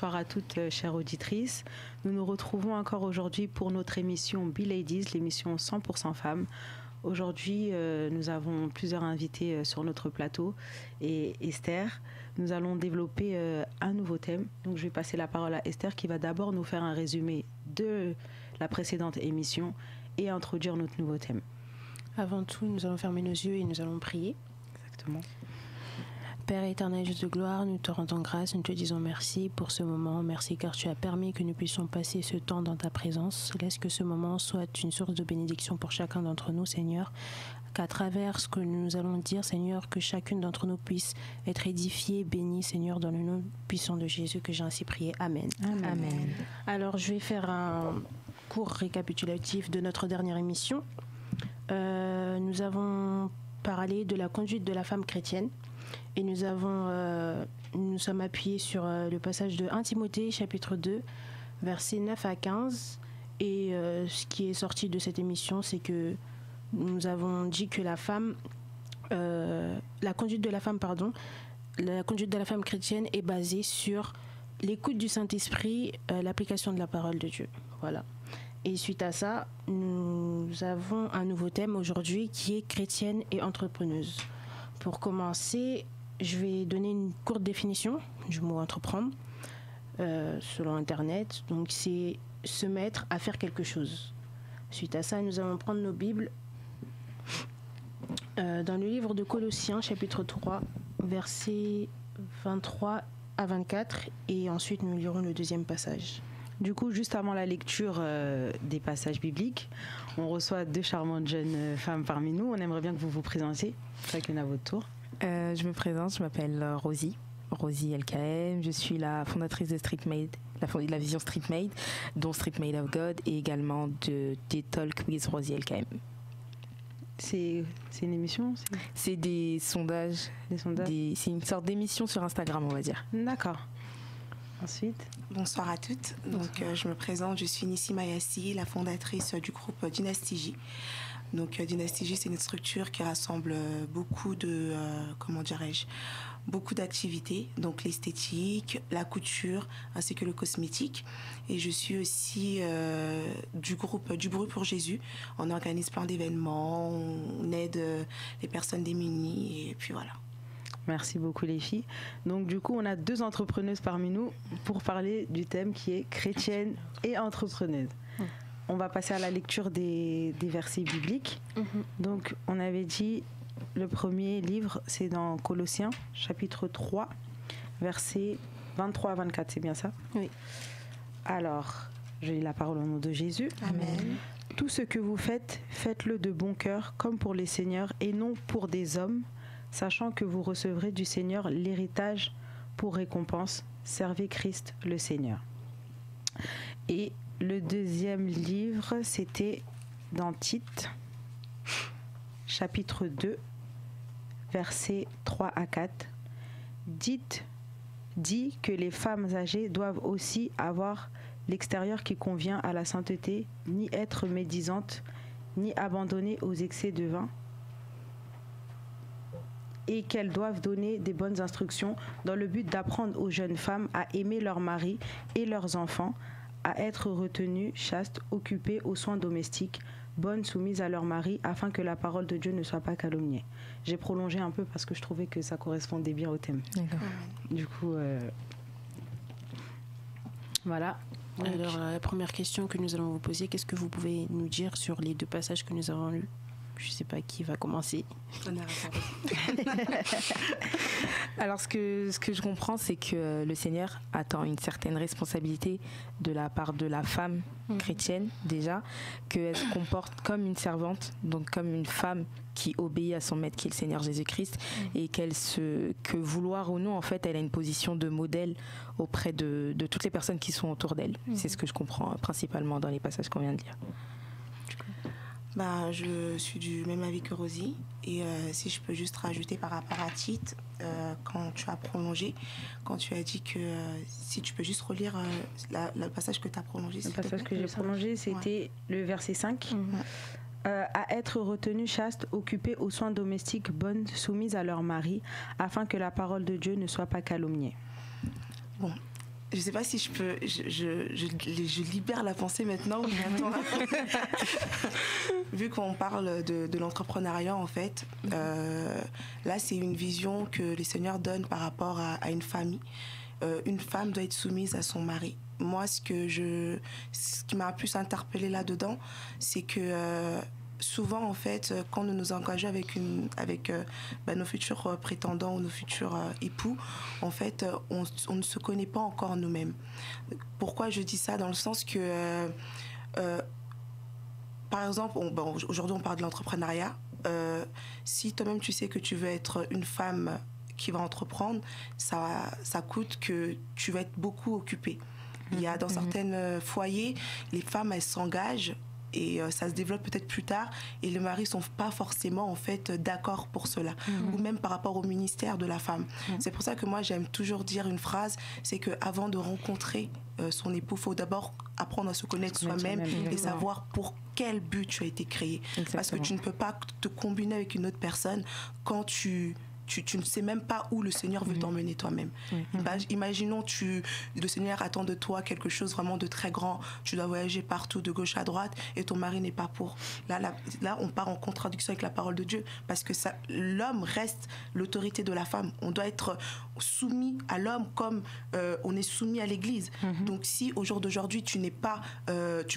bonsoir à toutes, chères auditrices. Nous nous retrouvons encore aujourd'hui pour notre émission Be Ladies, l'émission 100% femmes. Aujourd'hui, nous avons plusieurs invités sur notre plateau et Esther. Nous allons développer un nouveau thème. Donc, je vais passer la parole à Esther qui va d'abord nous faire un résumé de la précédente émission et introduire notre nouveau thème. Avant tout, nous allons fermer nos yeux et nous allons prier. Exactement. Père éternel, Dieu de gloire, nous te rendons grâce, nous te disons merci pour ce moment. Merci car tu as permis que nous puissions passer ce temps dans ta présence. Laisse que ce moment soit une source de bénédiction pour chacun d'entre nous, Seigneur. Qu'à travers ce que nous allons dire, Seigneur, que chacune d'entre nous puisse être édifiée, bénie, Seigneur, dans le nom puissant de Jésus que j'ai ainsi prié. Amen. Amen. Amen. Alors, je vais faire un court récapitulatif de notre dernière émission. Nous avons parlé de la conduite de la femme chrétienne. Et nous sommes appuyés sur le passage de 1 Timothée, chapitre 2, versets 9 à 15. Et ce qui est sorti de cette émission, c'est que nous avons dit que la conduite de la femme chrétienne est basée sur l'écoute du Saint-Esprit, l'application de la parole de Dieu. Voilà. Et suite à ça, nous avons un nouveau thème aujourd'hui qui est chrétienne et entrepreneuse. Pour commencer, je vais donner une courte définition du mot entreprendre selon Internet. Donc, c'est se mettre à faire quelque chose. Suite à ça, nous allons prendre nos Bibles dans le livre de Colossiens, chapitre 3, versets 23 à 24. Et ensuite, nous lirons le deuxième passage. Du coup, juste avant la lecture des passages bibliques, on reçoit deux charmantes jeunes femmes parmi nous. On aimerait bien que vous vous présentiez, chacune à votre tour. Je me présente, je m'appelle Rosie LKM. Je suis la fondatrice de Street Made, la vision Street Made, dont Street Made of God, et également de Talk with Rosie LKM. C'est une émission C'est des sondages. C'est une sorte d'émission sur Instagram, on va dire. D'accord. Ensuite. Bonsoir à toutes. Donc, je me présente, je suis Nissi Mayassi, la fondatrice du groupe Dynasty J. Donc, Dynasty J, c'est une structure qui rassemble beaucoup beaucoup d'activités, donc l'esthétique, la couture, ainsi que le cosmétique. Et je suis aussi du groupe Du Bruit pour Jésus. On organise plein d'événements, on aide les personnes démunies, et puis voilà. Merci beaucoup les filles. Donc du coup, on a deux entrepreneuses parmi nous pour parler du thème qui est chrétienne et entrepreneuse. On va passer à la lecture des versets bibliques. Donc on avait dit, le premier livre, c'est dans Colossiens, chapitre 3, versets 23 à 24, c'est bien ça? Oui. Alors, j'ai la parole au nom de Jésus. Amen. Tout ce que vous faites, faites-le de bon cœur, comme pour les seigneurs et non pour des hommes, sachant que vous recevrez du Seigneur l'héritage pour récompense. Servez Christ le Seigneur. Et le deuxième livre, c'était dans Tite, chapitre 2, versets 3 à 4. Dit que les femmes âgées doivent aussi avoir l'extérieur qui convient à la sainteté, ni être médisantes, ni abandonnées aux excès de vin, et qu'elles doivent donner des bonnes instructions dans le but d'apprendre aux jeunes femmes à aimer leurs maris et leurs enfants, à être retenues, chastes, occupées aux soins domestiques, bonnes, soumises à leur mari, afin que la parole de Dieu ne soit pas calomniée. J'ai prolongé un peu parce que je trouvais que ça correspondait bien au thème. D'accord. Du coup, voilà. Alors, la première question que nous allons vous poser, qu'est-ce que vous pouvez nous dire sur les deux passages que nous avons lus? Je ne sais pas qui va commencer. Alors, ce que je comprends, c'est que le Seigneur attend une certaine responsabilité de la part de la femme chrétienne, déjà, qu'elle se comporte comme une servante, donc comme une femme qui obéit à son maître, qui est le Seigneur Jésus-Christ, et que vouloir ou non, en fait, elle a une position de modèle auprès de toutes les personnes qui sont autour d'elle. C'est ce que je comprends principalement dans les passages qu'on vient de lire. Je suis du même avis que Rosie. Et si je peux juste rajouter par rapport à Tite, quand tu as prolongé, quand tu as dit que si tu peux juste relire le passage que tu as prolongé. Le passage que j'ai prolongé, c'était le verset 5. À être retenues chastes, occupées aux soins domestiques, bonnes, soumises à leur mari, afin que la parole de Dieu ne soit pas calomniée. Bon. Je ne sais pas si je peux. Je libère la pensée maintenant ou maintenant. Vu qu'on parle de l'entrepreneuriat, en fait, là, c'est une vision que les seigneurs donnent par rapport à une famille. Une femme doit être soumise à son mari. Moi, ce qui m'a plus interpellée là-dedans, c'est que souvent, en fait, quand nous nous engageons avec nos futurs prétendants ou nos futurs époux, en fait, on ne se connaît pas encore nous-mêmes. Pourquoi je dis ça? Dans le sens que, par exemple, aujourd'hui, on parle de l'entrepreneuriat. Si toi-même, tu sais que tu veux être une femme qui va entreprendre, ça coûte que tu vas être beaucoup occupée. Il y a dans certains foyers, les femmes, elles s'engagent et ça se développe peut-être plus tard et les maris sont pas forcément en fait d'accord pour cela, ou même par rapport au ministère de la femme. C'est pour ça que moi j'aime toujours dire une phrase, c'est que avant de rencontrer son époux, faut d'abord apprendre à se connaître soi-même et savoir pour quel but tu as été créé. Exactement. Parce que tu ne peux pas te combiner avec une autre personne quand tu ne sais même pas où le Seigneur veut t'emmener toi-même. Imaginons, le Seigneur attend de toi quelque chose vraiment de très grand. Tu dois voyager partout, de gauche à droite, et ton mari n'est pas pour. Là, on part en contradiction avec la parole de Dieu, parce que l'homme reste l'autorité de la femme. On doit être soumis à l'homme comme on est soumis à l'Église. Donc si au jour d'aujourd'hui, tu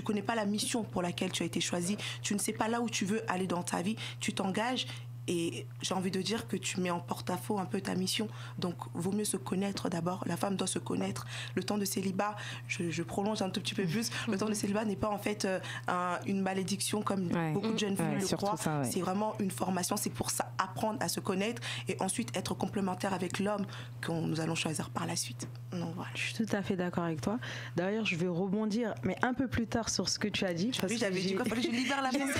connais pas la mission pour laquelle tu as été choisi, tu ne sais pas là où tu veux aller dans ta vie, tu t'engages. Et j'ai envie de dire que tu mets en porte-à-faux un peu ta mission. Donc, vaut mieux se connaître d'abord. La femme doit se connaître. Le temps de célibat, je prolonge un tout petit peu plus, le temps de célibat n'est pas en fait une malédiction comme beaucoup de jeunes filles le croient. C'est vraiment une formation. C'est pour ça, apprendre à se connaître et ensuite être complémentaire avec l'homme que nous allons choisir par la suite. Donc, voilà. Je suis tout à fait d'accord avec toi. D'ailleurs, je vais rebondir, mais un peu plus tard sur ce que tu as dit. Oui, j'avais dit quoi? Fallait que je libère la pensée.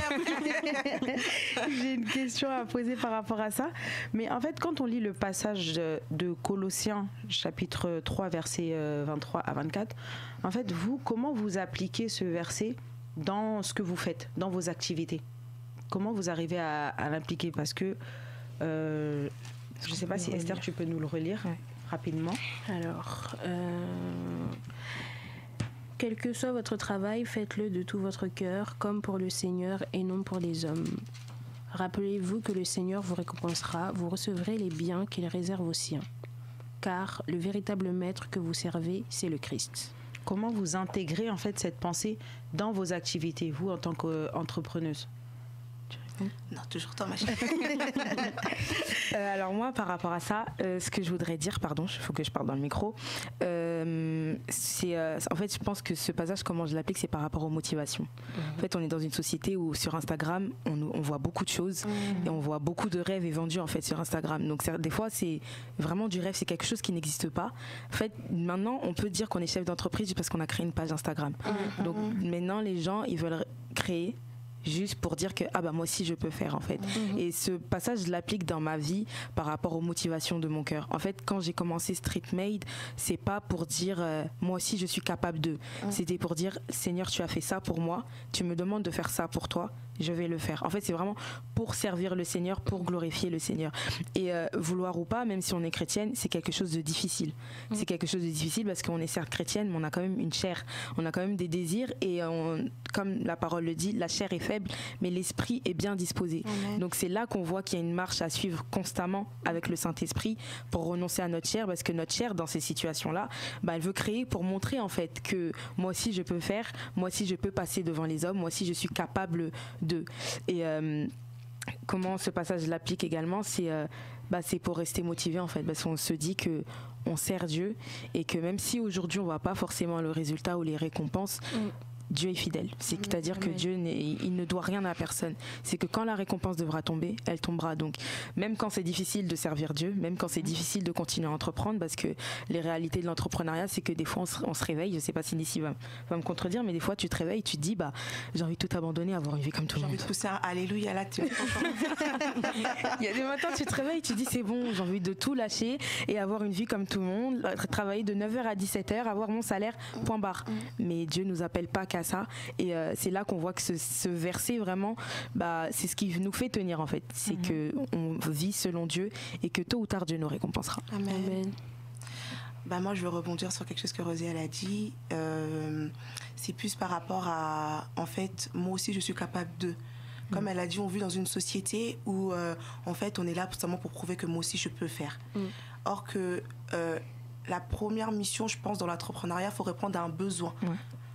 J'ai une question à poser par rapport à ça. Mais en fait, quand on lit le passage de Colossiens, chapitre 3, versets 23 à 24, en fait, comment vous appliquez ce verset dans ce que vous faites, dans vos activités? Comment vous arrivez à l'impliquer? Parce que, je ne sais pas si Esther, tu peux nous le relire rapidement. Alors, quel que soit votre travail, faites-le de tout votre cœur, comme pour le Seigneur et non pour les hommes. Rappelez-vous que le Seigneur vous récompensera, vous recevrez les biens qu'il réserve aux siens. Car le véritable maître que vous servez, c'est le Christ. Comment vous intégrez en fait cette pensée dans vos activités, vous en tant qu'entrepreneuse? Non, toujours toi, ma chérie. Alors moi, par rapport à ça, ce que je voudrais dire, pardon, il faut que je parle dans le micro, c'est en fait, je pense que ce passage, comment je l'applique, c'est par rapport aux motivations. En fait, on est dans une société où sur Instagram, on voit beaucoup de choses et on voit beaucoup de rêves vendus en fait sur Instagram. Donc des fois, c'est vraiment du rêve, c'est quelque chose qui n'existe pas. En fait, maintenant, on peut dire qu'on est chef d'entreprise juste parce qu'on a créé une page Instagram. Donc maintenant, les gens, ils veulent créer juste pour dire que moi aussi je peux faire en fait. Et ce passage je l'applique dans ma vie par rapport aux motivations de mon cœur. En fait, quand j'ai commencé Street Made, c'est pas pour dire moi aussi je suis capable de. C'était pour dire Seigneur, tu as fait ça pour moi, tu me demandes de faire ça pour toi, je vais le faire. En fait, c'est vraiment pour servir le Seigneur, pour glorifier le Seigneur. Et vouloir ou pas, même si on est chrétienne, c'est quelque chose de difficile. C'est quelque chose de difficile parce qu'on est certes chrétienne, mais on a quand même une chair, on a quand même des désirs et comme la parole le dit, la chair est faible, mais l'esprit est bien disposé. Donc c'est là qu'on voit qu'il y a une marche à suivre constamment avec le Saint-Esprit pour renoncer à notre chair, parce que notre chair, dans ces situations-là, elle veut créer pour montrer en fait que moi aussi je peux faire, moi aussi je peux passer devant les hommes, moi aussi je suis capable de. Et comment ce passage l'applique également, c'est pour rester motivé en fait, parce qu'on se dit que on sert Dieu et que même si aujourd'hui on voit pas forcément le résultat ou les récompenses, Dieu est fidèle. C'est-à-dire que Dieu il ne doit rien à personne. C'est que quand la récompense devra tomber, elle tombera. Donc même quand c'est difficile de servir Dieu, même quand c'est difficile de continuer à entreprendre, parce que les réalités de l'entrepreneuriat, c'est que des fois on se réveille, je sais pas si Nissi va me contredire, mais des fois tu te réveilles, tu te dis j'ai envie de tout abandonner, avoir une vie comme tout le monde. J'ai envie de pousser un alléluia là. Il y a des matins tu te réveilles, tu te dis c'est bon, j'ai envie de tout lâcher et avoir une vie comme tout le monde, travailler de 9h à 17h, avoir mon salaire, point barre. Mais Dieu nous appelle pas qu'à ça, et c'est là qu'on voit que ce verset vraiment, c'est ce qui nous fait tenir en fait, c'est que on vit selon Dieu et que tôt ou tard Dieu nous récompensera. Amen. Bah moi, je veux rebondir sur quelque chose que Rosée elle a dit. C'est plus par rapport à, en fait, moi aussi, je suis capable de. Comme elle a dit, on vit dans une société où, en fait, on est là seulement pour prouver que moi aussi, je peux faire. Or que la première mission, je pense, dans l'entrepreneuriat, il faut répondre à un besoin.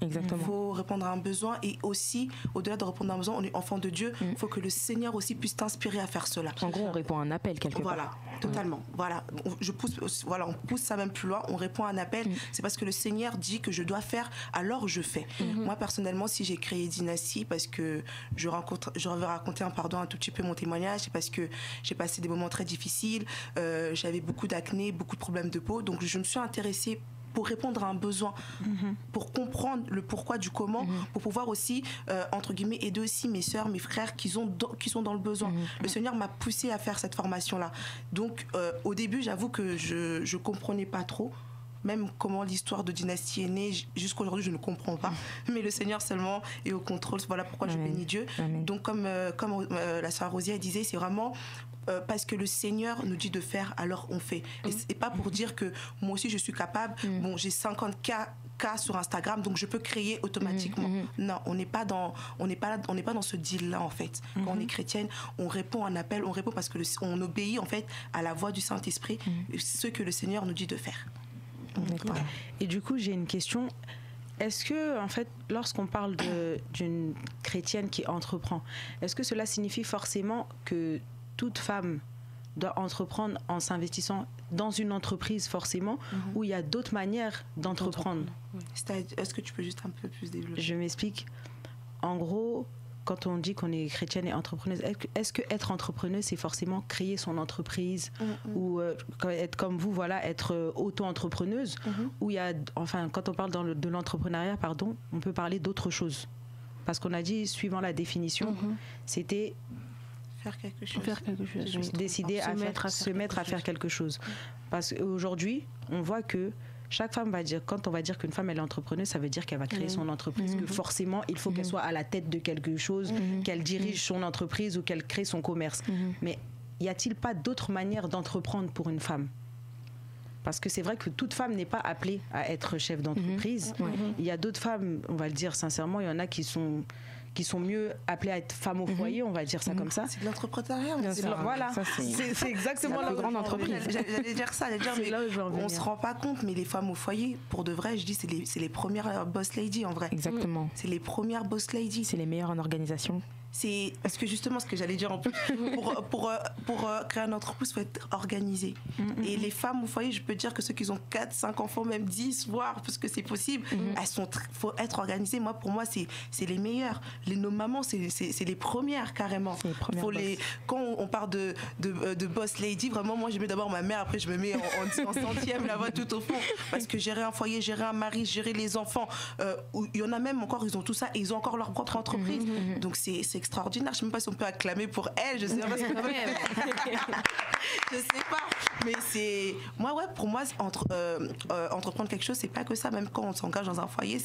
Exactement. Il faut répondre à un besoin et aussi, au-delà de répondre à un besoin, on est enfant de Dieu, il faut que le Seigneur aussi puisse t'inspirer à faire cela. En gros, on répond à un appel quelque part. Voilà, totalement. Voilà, on pousse ça même plus loin, on répond à un appel. C'est parce que le Seigneur dit que je dois faire, alors je fais. Moi, personnellement, si j'ai créé Dynasty, parce que je vais raconter un tout petit peu mon témoignage, c'est parce que j'ai passé des moments très difficiles, j'avais beaucoup d'acné, beaucoup de problèmes de peau, donc je me suis intéressée pour répondre à un besoin, pour comprendre le pourquoi du comment, pour pouvoir aussi, entre guillemets, aider aussi mes sœurs, mes frères qui sont dans le besoin. Le Seigneur m'a poussée à faire cette formation-là. Donc, au début, j'avoue que je comprenais pas trop, même comment l'histoire de Dynasty est née. Jusqu'à aujourd'hui, je ne comprends pas. Mais le Seigneur seulement est au contrôle. Voilà pourquoi je bénis Dieu. Donc, comme la sœur Rosie disait, c'est vraiment... parce que le Seigneur nous dit de faire, alors on fait. Et pas pour dire que moi aussi je suis capable, bon j'ai 50K sur Instagram, donc je peux créer automatiquement. Non, on n'est pas dans ce deal-là en fait. Quand on est chrétienne, on répond à un appel, on répond parce que on obéit en fait à la voix du Saint-Esprit, ce que le Seigneur nous dit de faire. Voilà. Et du coup, j'ai une question. Est-ce que, en fait, lorsqu'on parle d'une chrétienne qui entreprend, est-ce que cela signifie forcément que toute femme doit entreprendre en s'investissant dans une entreprise forcément, où il y a d'autres manières d'entreprendre? Est-ce que tu peux juste un peu plus développer? Je m'explique. En gros, quand on dit qu'on est chrétienne et entrepreneuse, est-ce que être entrepreneuse, c'est forcément créer son entreprise ou être comme vous, voilà, être auto-entrepreneuse, où il y a, enfin, quand on parle de l'entrepreneuriat, pardon, on peut parler d'autre chose. Parce qu'on a dit, suivant la définition, c'était faire quelque chose. Décider se mettre à faire quelque chose. Parce qu'aujourd'hui, on voit que chaque femme va dire, quand on va dire qu'une femme elle est entrepreneuse, ça veut dire qu'elle va créer son entreprise, que forcément il faut qu'elle soit à la tête de quelque chose, qu'elle dirige son entreprise ou qu'elle crée son commerce. Mais y a-t-il pas d'autres manières d'entreprendre pour une femme? Parce que c'est vrai que toute femme n'est pas appelée à être chef d'entreprise. Il y a d'autres femmes, on va le dire sincèrement, il y en a qui sont mieux appelées à être femmes au foyer, on va dire ça comme ça. C'est de l'entrepreneuriat. Voilà, c'est exactement la plus grande entreprise. J'allais dire ça, on se rend pas compte, mais les femmes au foyer, pour de vrai, je dis, c'est les premières boss ladies en vrai. Exactement. C'est les premières boss ladies. C'est les meilleures en organisation. C'est parce que justement ce que j'allais dire en plus, pour créer une entreprise, il faut être organisé. Et les femmes au foyer, je peux dire que ceux qui ont 4, 5 enfants, même 10, voire parce que c'est possible, faut être organisées. Moi, pour moi, c'est les meilleures. Nos mamans, c'est les premières carrément. Quand on parle de boss lady, vraiment, moi, je mets d'abord ma mère, après je me mets en centième là-bas tout au fond, parce que gérer un foyer, gérer un mari, gérer les enfants, il y en a même encore, ils ont tout ça et ils ont encore leur propre entreprise. Donc c'est extraordinaire. Je ne sais même pas si on peut acclamer pour elle. Je sais pas. Je sais pas. Mais c'est pour moi, entreprendre quelque chose, c'est pas que ça. Même quand on s'engage dans un foyer,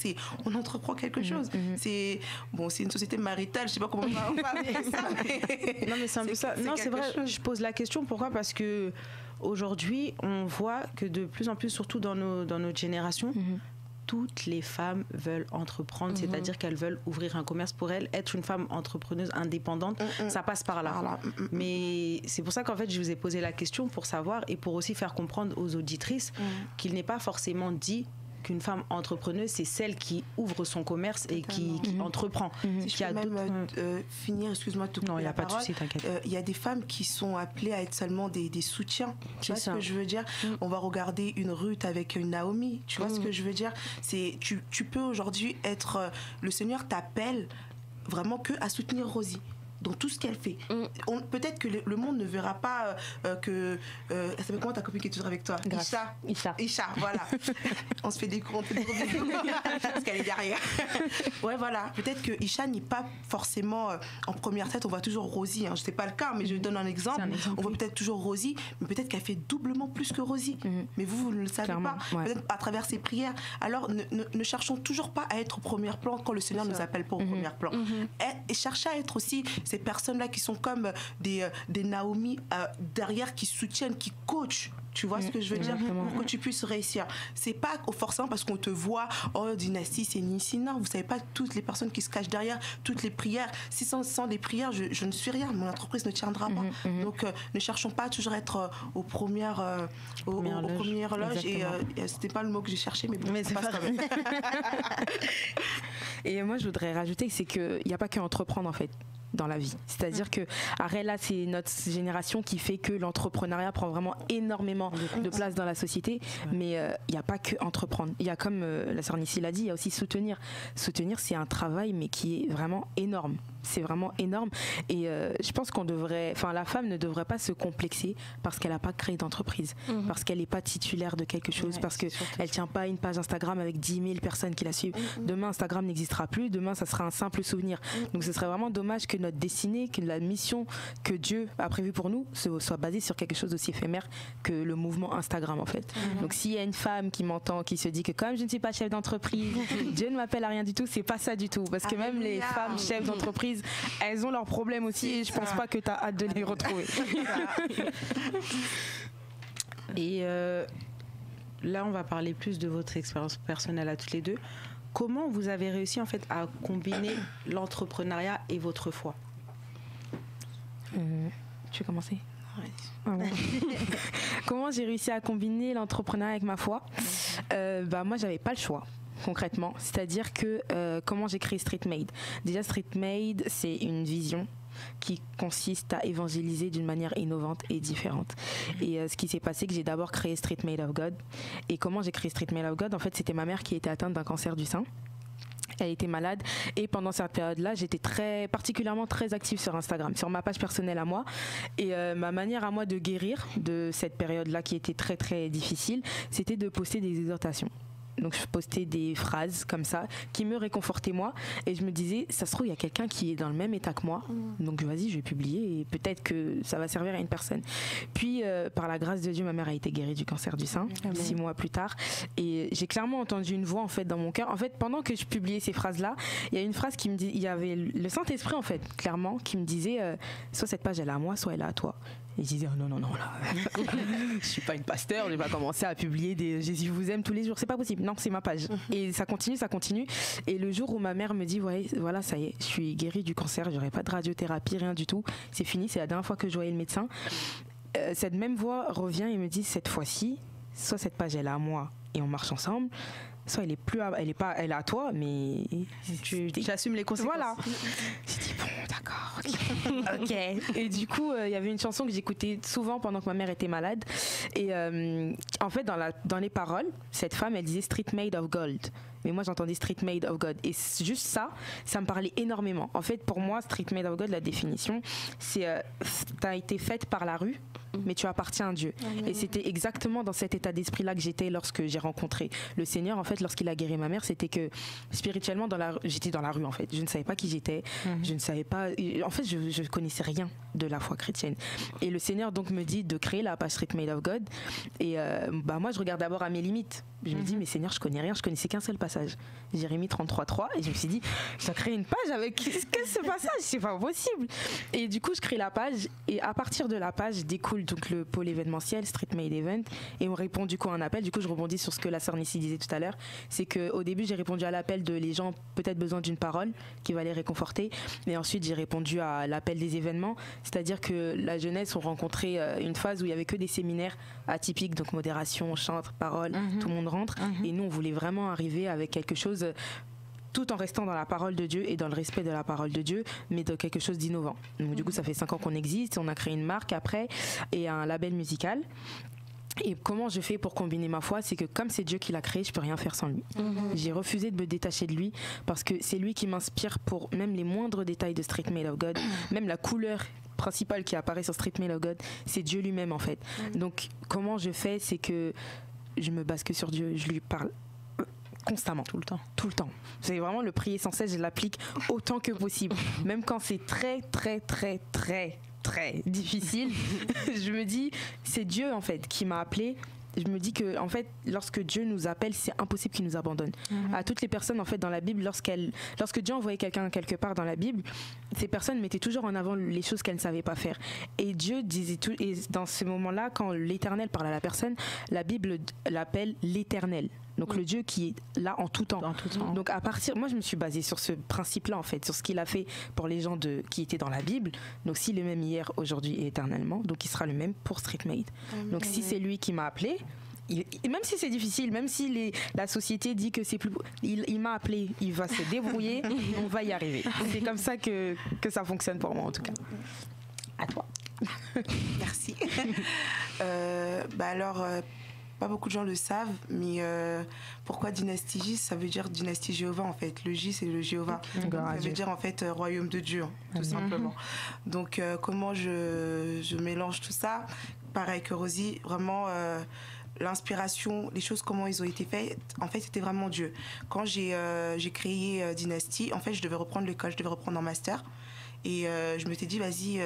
on entreprend quelque chose. C'est une société maritale. Je sais pas comment on va parler ça. Non, mais c'est un peu ça. Non, c'est vrai. Je pose la question. Pourquoi? Parce que aujourd'hui, on voit que de plus en plus, surtout dans notre génération, toutes les femmes veulent entreprendre, c'est-à-dire qu'elles veulent ouvrir un commerce. Pour elles, être une femme entrepreneuse indépendante, ça passe par là. Mais c'est pour ça qu'en fait, je vous ai posé la question pour savoir et pour aussi faire comprendre aux auditrices qu'il n'est pas forcément dit qu'une femme entrepreneuse, c'est celle qui ouvre son commerce et qui entreprend. Si je peux même finir, excuse-moi de te couper. Non, il n'y a pas de souci, t'inquiète. Il y a des femmes qui sont appelées à être seulement des soutiens. Tu vois ce que je veux dire? On va regarder une Ruth avec une Naomi. Tu vois ce que je veux dire? Tu peux aujourd'hui être... le Seigneur t'appelle vraiment que à soutenir Rosie dans tout ce qu'elle fait. Peut-être que le monde ne verra pas que... elle s'appelle comment ta copine qui est toujours avec toi? Isha, voilà. On se fait des coups, parce qu'elle est derrière. Ouais, voilà. Peut-être que Isha n'est pas forcément en première tête. On voit toujours Rosie. Hein. Je sais pas le cas, mais je donne un exemple. On voit peut-être toujours Rosie, mais peut-être qu'elle fait doublement plus que Rosie. Mais vous ne le savez pas. Peut-être à travers ses prières. Alors, ne cherchons toujours pas à être au premier plan quand le Seigneur nous appelle pas au premier plan. Et cherchez à être aussi ces personnes-là qui sont comme des Naomi derrière, qui soutiennent, qui coachent. Tu vois ce que je veux dire? Pour que tu puisses réussir. C'est pas forcément parce qu'on te voit, oh, Dynastie, c'est Nissi. Non, vous savez pas toutes les personnes qui se cachent derrière, toutes les prières. Si sans des prières, je ne suis rien. Mon entreprise ne tiendra pas. Donc, ne cherchons pas à toujours être aux premières loges. Et c'était pas le mot que j'ai cherché, mais bon, mais c'est pas quand même. Et moi, je voudrais rajouter, c'est qu'il n'y a pas que entreprendre, en fait, dans la vie. C'est-à-dire que, là, c'est notre génération qui fait que l'entrepreneuriat prend vraiment énormément de place dans la société, mais il n'y a pas que entreprendre. Il y a, comme la sœur Nissi l'a dit, il y a aussi soutenir. Soutenir, c'est un travail, mais qui est vraiment énorme. C'est vraiment énorme. Et je pense la femme ne devrait pas se complexer parce qu'elle n'a pas créé d'entreprise, parce qu'elle n'est pas titulaire de quelque chose, parce qu'elle ne tient pas une page Instagram avec 10 000 personnes qui la suivent. Demain, Instagram n'existera plus. Demain, ça sera un simple souvenir. Donc, ce serait vraiment dommage que notre destinée, que la mission que Dieu a prévue pour nous soit basée sur quelque chose d'aussi éphémère que le mouvement Instagram, en fait. Donc, s'il y a une femme qui m'entend, qui se dit que comme je ne suis pas chef d'entreprise, Dieu ne m'appelle à rien du tout, c'est pas ça du tout. Parce que même les femmes chefs d'entreprise, elles ont leurs problèmes aussi, et je pense pas que tu as hâte de les retrouver. Et là, on va parler plus de votre expérience personnelle à toutes les deux. Comment vous avez réussi en fait à combiner l'entrepreneuriat et votre foi? Tu veux commencer? Comment j'ai réussi à combiner l'entrepreneuriat avec ma foi? Moi, j'avais pas le choix. Concrètement, c'est-à-dire que comment j'ai créé Street Made. Déjà, Street Made, c'est une vision qui consiste à évangéliser d'une manière innovante et différente. Et ce qui s'est passé, que j'ai d'abord créé Street Made of God. Et comment j'ai créé Street Made of God? En fait, c'était ma mère qui était atteinte d'un cancer du sein. Elle était malade, et pendant cette période-là, j'étais particulièrement très active sur Instagram, sur ma page personnelle à moi. Et ma manière à moi de guérir de cette période-là qui était très très difficile, c'était de poster des exhortations. Donc je postais des phrases comme ça qui me réconfortaient moi, et je me disais, ça se trouve il y a quelqu'un qui est dans le même état que moi, donc vas-y, je vais publier et peut-être que ça va servir à une personne. Puis par la grâce de Dieu, ma mère a été guérie du cancer du sein 6 mois plus tard, et j'ai clairement entendu une voix en fait dans mon cœur. En fait, pendant que je publiais ces phrases-là, il y a une phrase qui me dit, il y avait le Saint-Esprit en fait, clairement, qui me disait soit cette page elle est à moi, soit elle est à toi. Et je disais, non, là, je suis pas une pasteur, je vais pas commencer à publier des Jésus vous aime tous les jours, c'est pas possible. Non, c'est ma page. Et ça continue. Et le jour où ma mère me dit, voilà, ça y est, je suis guérie du cancer, j'aurai pas de radiothérapie, rien du tout, c'est fini, c'est la dernière fois que je voyais le médecin. Cette même voix revient et me dit, cette fois-ci, soit cette page elle est à moi et on marche ensemble, soit elle est à toi, mais tu assumes les conséquences. Voilà. J'ai dit bon, d'accord, ok. Et du coup, il y avait une chanson que j'écoutais souvent pendant que ma mère était malade. Et en fait, dans les paroles, cette femme, elle disait Street Made of Gold. Mais moi, j'entendais Street Made of God. Et juste ça me parlait énormément. En fait, pour moi, Street Made of God, la définition, c'est t'as été faite par la rue, mais tu appartiens à Dieu. Et c'était exactement dans cet état d'esprit-là que j'étais lorsque j'ai rencontré le Seigneur. En fait, lorsqu'il a guéri ma mère, c'était que spirituellement, j'étais dans la rue, en fait. Je ne savais pas qui j'étais. Je ne savais pas... En fait, je connaissais rien de la foi chrétienne. Et le Seigneur, donc, me dit de créer la page Street Made of God. Et moi, je regarde d'abord à mes limites. Je me dis, mais Seigneur, je connais rien. Je connaissais qu'un seul passage. Jérémie 33:3. Et je me suis dit, je dois créer une page avec qu'est-ce que ce passage? C'est pas possible. Et du coup, je crée la page. Et à partir de la page, découle donc le pôle événementiel, Street Made Event. Et on répond du coup à un appel. Du coup, je rebondis sur ce que la sœur Nissi disait tout à l'heure. C'est qu'au début, j'ai répondu à l'appel de les gens peut-être besoin d'une parole qui va les réconforter. Mais ensuite, j'ai répondu à l'appel des événements. C'est-à-dire que la jeunesse ont rencontré une phase où il y avait que des séminaires atypiques, donc modération, chante, parole, tout le monde rentre. Et nous, on voulait vraiment arriver avec quelque chose tout en restant dans la parole de Dieu et dans le respect de la parole de Dieu, mais de quelque chose d'innovant. Donc du coup, ça fait 5 ans qu'on existe, on a créé une marque après et un label musical. Et comment je fais pour combiner ma foi? C'est que comme c'est Dieu qui l'a créé, je peux rien faire sans lui. J'ai refusé de me détacher de lui parce que c'est lui qui m'inspire pour même les moindres détails de Street Made of God, même la couleur principale qui apparaît sur Street Made of God, c'est Dieu lui-même en fait. Donc comment je fais? C'est que je me base que sur Dieu, je lui parle constamment, tout le temps. C'est vraiment le prier sans cesse, je l'applique autant que possible, même quand c'est très très très très très difficile. Je me dis, c'est Dieu en fait qui m'a appelé, je me dis que en fait, lorsque Dieu nous appelle, c'est impossible qu'il nous abandonne. À toutes les personnes en fait dans la Bible, lorsque Dieu envoyait quelqu'un quelque part dans la Bible, ces personnes mettaient toujours en avant les choses qu'elles ne savaient pas faire. Et Dieu disait tout. Et dans ce moment-là, quand l'Éternel parle à la personne, la Bible l'appelle l'Éternel. Donc le Dieu qui est là en tout temps. Donc moi je me suis basée sur ce principe-là en fait, sur ce qu'il a fait pour les gens qui étaient dans la Bible. Donc s'il est même hier, aujourd'hui et éternellement, donc il sera le même pour Streetmate. Donc si c'est lui qui m'a appelé, même si c'est difficile, même si la société dit que c'est plus, il m'a appelé, il va se débrouiller, on va y arriver. C'est comme ça que ça fonctionne pour moi en tout cas. À toi. Merci. Pas beaucoup de gens le savent, mais pourquoi dynastie J? Ça veut dire dynastie Jéhovah en fait. Le J, c'est le Jéhovah. Ça veut dire en fait royaume de Dieu, tout simplement. Donc comment je mélange tout ça? Pareil que Rosie, vraiment l'inspiration, les choses, comment ils ont été faites, en fait, c'était vraiment Dieu. Quand j'ai créé Dynastie, en fait, je devais reprendre l'école, je devais reprendre en master. Et je me suis dit, vas-y,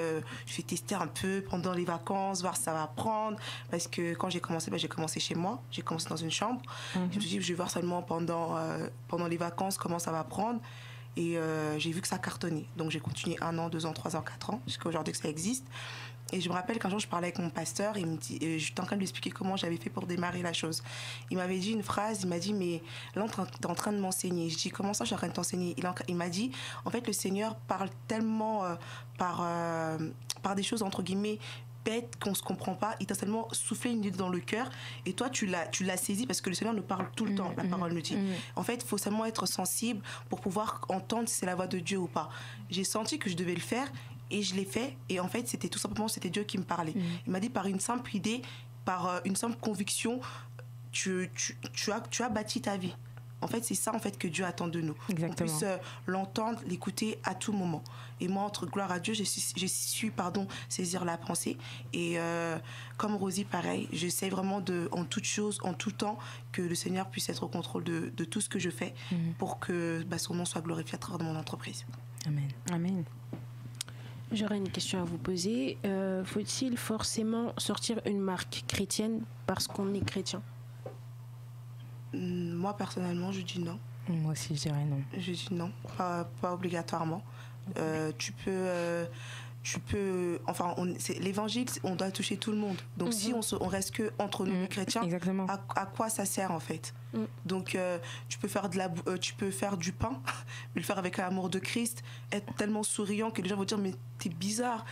je vais tester un peu pendant les vacances, voir si ça va prendre. Parce que quand j'ai commencé chez moi. J'ai commencé dans une chambre. Je me suis dit, je vais voir seulement pendant les vacances comment ça va prendre. Et j'ai vu que ça cartonnait. Donc j'ai continué 1 an, 2 ans, 3 ans, 4 ans, jusqu'à aujourd'hui que ça existe. Et je me rappelle qu'un jour, je parlais avec mon pasteur et j'étais en train de lui expliquer comment j'avais fait pour démarrer la chose. Il m'avait dit une phrase, il m'a dit, mais là, t'es en train de m'enseigner. Je dis, comment ça, je suis en train de t'enseigner? Il m'a dit, en fait, le Seigneur parle tellement par des choses, entre guillemets, bêtes qu'on ne se comprend pas. Il t'a seulement soufflé une idée dans le cœur et toi, tu l'as saisi parce que le Seigneur nous parle tout le temps, la parole nous dit. En fait, il faut seulement être sensible pour pouvoir entendre si c'est la voix de Dieu ou pas. J'ai senti que je devais le faire. Et je l'ai fait, et en fait, c'était Dieu qui me parlait. Il m'a dit, par une simple idée, par une simple conviction, tu as bâti ta vie. En fait, c'est ça en fait que Dieu attend de nous. Exactement. On puisse l'entendre, l'écouter à tout moment. Et moi, entre gloire à Dieu, j'ai su saisir la pensée. Et comme Rosie, pareil, j'essaie vraiment en toute chose, en tout temps, que le Seigneur puisse être au contrôle de tout ce que je fais pour que son nom soit glorifié à travers de mon entreprise. Amen. Amen. J'aurais une question à vous poser. Faut-il forcément sortir une marque chrétienne parce qu'on est chrétien? Moi, personnellement, je dis non. Moi aussi, je dirais non. Je dis non, pas obligatoirement. Tu peux, enfin, l'évangile, on doit toucher tout le monde. Donc, si on reste que entre nous, les chrétiens, à quoi ça sert en fait? Donc, tu peux faire du pain, mais le faire avec l'amour de Christ, être tellement souriant que les gens vont dire, mais t'es bizarre,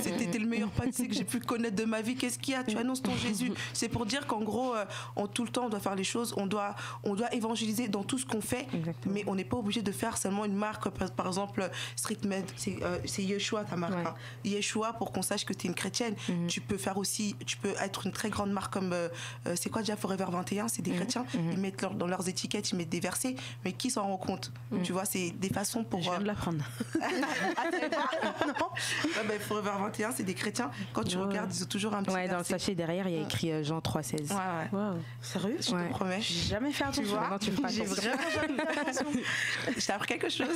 t'es le meilleur pâtissier que j'ai pu connaître de ma vie, qu'est-ce qu'il y a? Tu annonces ton Jésus. C'est pour dire qu'en gros, tout le temps, on doit faire les choses, on doit évangéliser dans tout ce qu'on fait, mais on n'est pas obligé de faire seulement une marque, par exemple, Streetmate, c'est Yeshua ta marque. Hein. Yeshua, pour qu'on sache que t'es une chrétienne. Tu peux être une très grande marque comme, c'est quoi déjà Forever 21, c'est des chrétiens. Ils mettent dans leurs étiquettes, ils mettent des versets, mais qui s'en rend compte? Tu vois, c'est des façons pour... Je viens de l'apprendre. Non. Forever 21, c'est des chrétiens. Quand tu regardes, ils ont toujours un petit verset. Dans le sachet derrière, il y a écrit Jean 3,16. Ouais. Wow. Sérieux? Je te promets. J'ai jamais fait attention. Tu vois, j'ai vraiment jamais fait attention. Je t'ai appris quelque chose.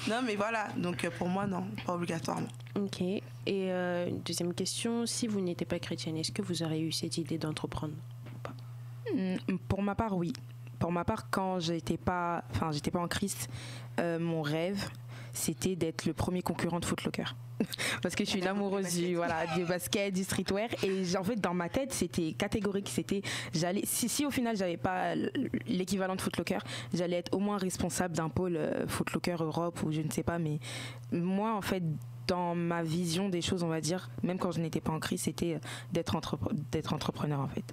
Non, mais voilà. Donc, pour moi, non, pas obligatoirement. Ok. Et une deuxième question, si vous n'étiez pas chrétienne, est-ce que vous auriez eu cette idée d'entreprendre? Pour ma part, oui. Pour ma part, quand j'étais pas en Christ, mon rêve, c'était d'être le premier concurrent de Foot Locker. Parce que je suis une amoureuse du basket, du streetwear. Et en fait, dans ma tête, c'était catégorique. Si au final, j'avais pas l'équivalent de Foot Locker, j'allais être au moins responsable d'un pôle Foot Locker Europe ou je ne sais pas. Mais moi, en fait, dans ma vision des choses, on va dire, même quand je n'étais pas en Christ, c'était d'être entrepreneur, en fait.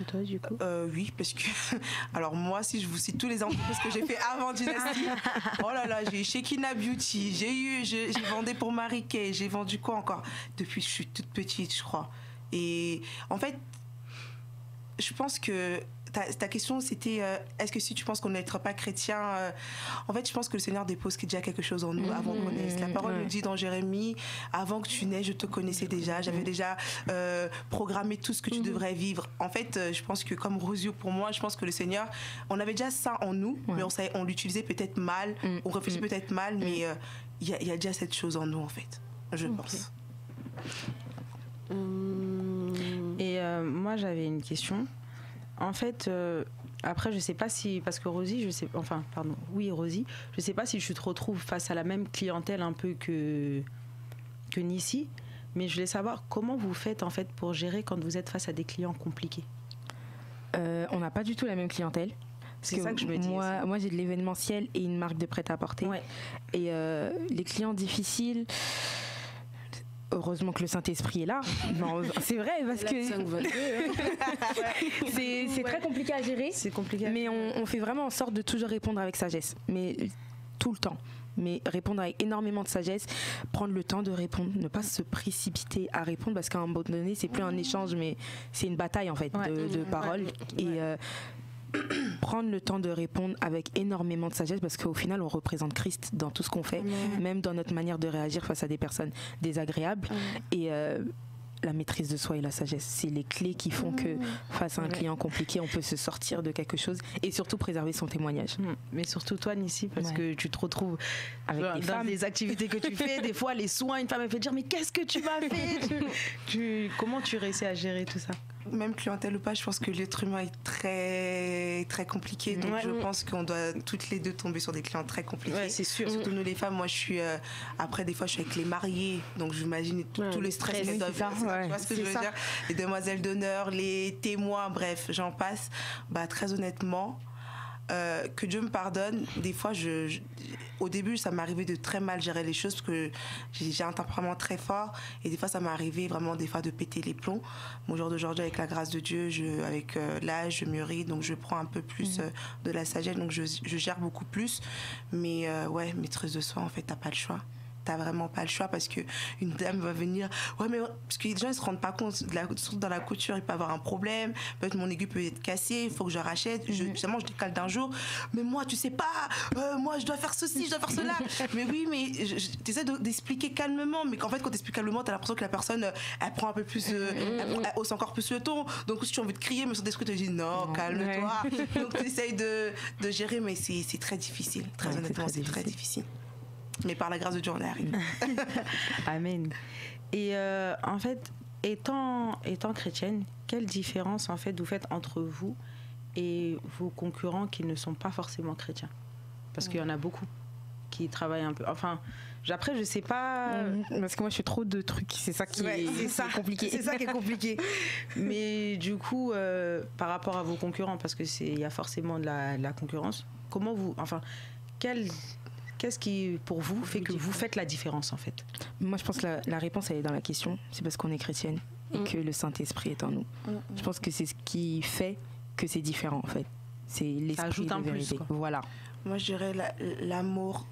Et toi, du coup? Oui, parce que... Alors moi, si je vous cite tous les entreprises que j'ai fait avant Dynastie, oh là là, j'ai eu Shekina Beauty, j'ai vendu pour Marie Kay, j'ai vendu quoi encore? Depuis que je suis toute petite, je crois. Et en fait, je pense que ta question, c'était est-ce que si tu penses qu'on n'être pas chrétien, en fait, je pense que le Seigneur dépose déjà quelque chose en nous avant qu'on naisse. La parole nous dit dans Jérémie, avant que tu naies, je te connaissais déjà, j'avais déjà programmé tout ce que tu devrais vivre. En fait, je pense que comme Rosio, pour moi, je pense que le Seigneur, on avait déjà ça en nous, mais on l'utilisait peut-être mal, on réfléchit peut-être mal, mais il y a déjà cette chose en nous, en fait, je pense. Et moi, j'avais une question. En fait, après, je sais pas si, parce que Rosie, Rosie, je sais pas si je te retrouve face à la même clientèle un peu que Nissi, mais je voulais savoir comment vous faites en fait pour gérer quand vous êtes face à des clients compliqués. On n'a pas du tout la même clientèle. C'est ça que je me dis. Moi, j'ai de l'événementiel et une marque de prêt-à-porter. Ouais. Et les clients difficiles. Heureusement que le Saint-Esprit est là. Non, c'est vrai, parce que c'est très compliqué à gérer. C'est compliqué. Mais on fait vraiment en sorte de toujours répondre avec sagesse. Mais tout le temps. Mais répondre avec énormément de sagesse, prendre le temps de répondre, ne pas se précipiter à répondre, parce qu'à un moment donné, c'est plus un échange, mais c'est une bataille en fait de paroles. Et prendre le temps de répondre avec énormément de sagesse, parce qu'au final on représente Christ dans tout ce qu'on fait, même dans notre manière de réagir face à des personnes désagréables. Et la maîtrise de soi et la sagesse, c'est les clés qui font que face à un client compliqué, on peut se sortir de quelque chose et surtout préserver son témoignage. Mais surtout toi, Nissi, parce que tu te retrouves avec des femmes, les activités que tu fais, des fois les soins, une femme elle fait dire mais qu'est-ce que tu m'as fait comment tu réussis à gérer tout ça? Même clientèle ou pas, je pense que l'être humain est très très compliqué, donc je pense qu'on doit toutes les deux tomber sur des clients très compliqués. Ouais, c'est sûr. Surtout nous les femmes. Moi, je suis après des fois je suis avec les mariés, donc j'imagine tout le stress qu'elles doivent faire. Tu vois ce que je veux dire? Les demoiselles d'honneur, les témoins, bref, j'en passe. Bah très honnêtement. Que Dieu me pardonne, des fois au début ça m'arrivait de très mal gérer les choses parce que j'ai un tempérament très fort et des fois ça m'est arrivé vraiment des fois de péter les plombs. Au jour d'aujourd'hui, avec la grâce de Dieu, avec l'âge, je mûris, donc je prends un peu plus de la sagesse, donc je gère beaucoup plus. Mais maîtrise de soi, en fait, t'as pas le choix. T'as vraiment pas le choix, parce que une dame va venir, parce que les gens ils se rendent pas compte, surtout dans la couture, il peut y avoir un problème, peut-être mon aiguille peut être cassée, il faut que je rachète, justement je décale d'un jour, mais moi tu sais pas, moi je dois faire ceci, je dois faire cela. Mais oui, mais t'essaies d'expliquer calmement, mais qu'en fait quand t'expliques calmement, t'as l'impression que la personne elle prend un peu plus, elle hausse encore plus le ton, donc si tu as envie de crier, mais son esprit te dit non, calme-toi. Donc t'essayes de gérer, mais c'est très difficile, très honnêtement, c'est très difficile. Mais par la grâce de Dieu, on est arrivé. Amen. Et en fait, étant chrétienne, quelle différence en fait vous faites entre vous et vos concurrents qui ne sont pas forcément chrétiens? Parce qu'il y en a beaucoup qui travaillent un peu. Enfin, après, je sais pas. Parce que moi, je fais trop de trucs. C'est ça qui est compliqué. C'est ça qui est compliqué. Mais du coup, par rapport à vos concurrents, parce qu'il y a forcément de la concurrence, comment vous. Enfin, qu'est-ce qui, pour vous, fait que vous faites la différence, en fait? Moi, je pense que la réponse, elle est dans la question. C'est parce qu'on est chrétienne et que le Saint-Esprit est en nous. Je pense que c'est ce qui fait que c'est différent, en fait. C'est l'esprit de vérité. Voilà. Moi, je dirais l'amour.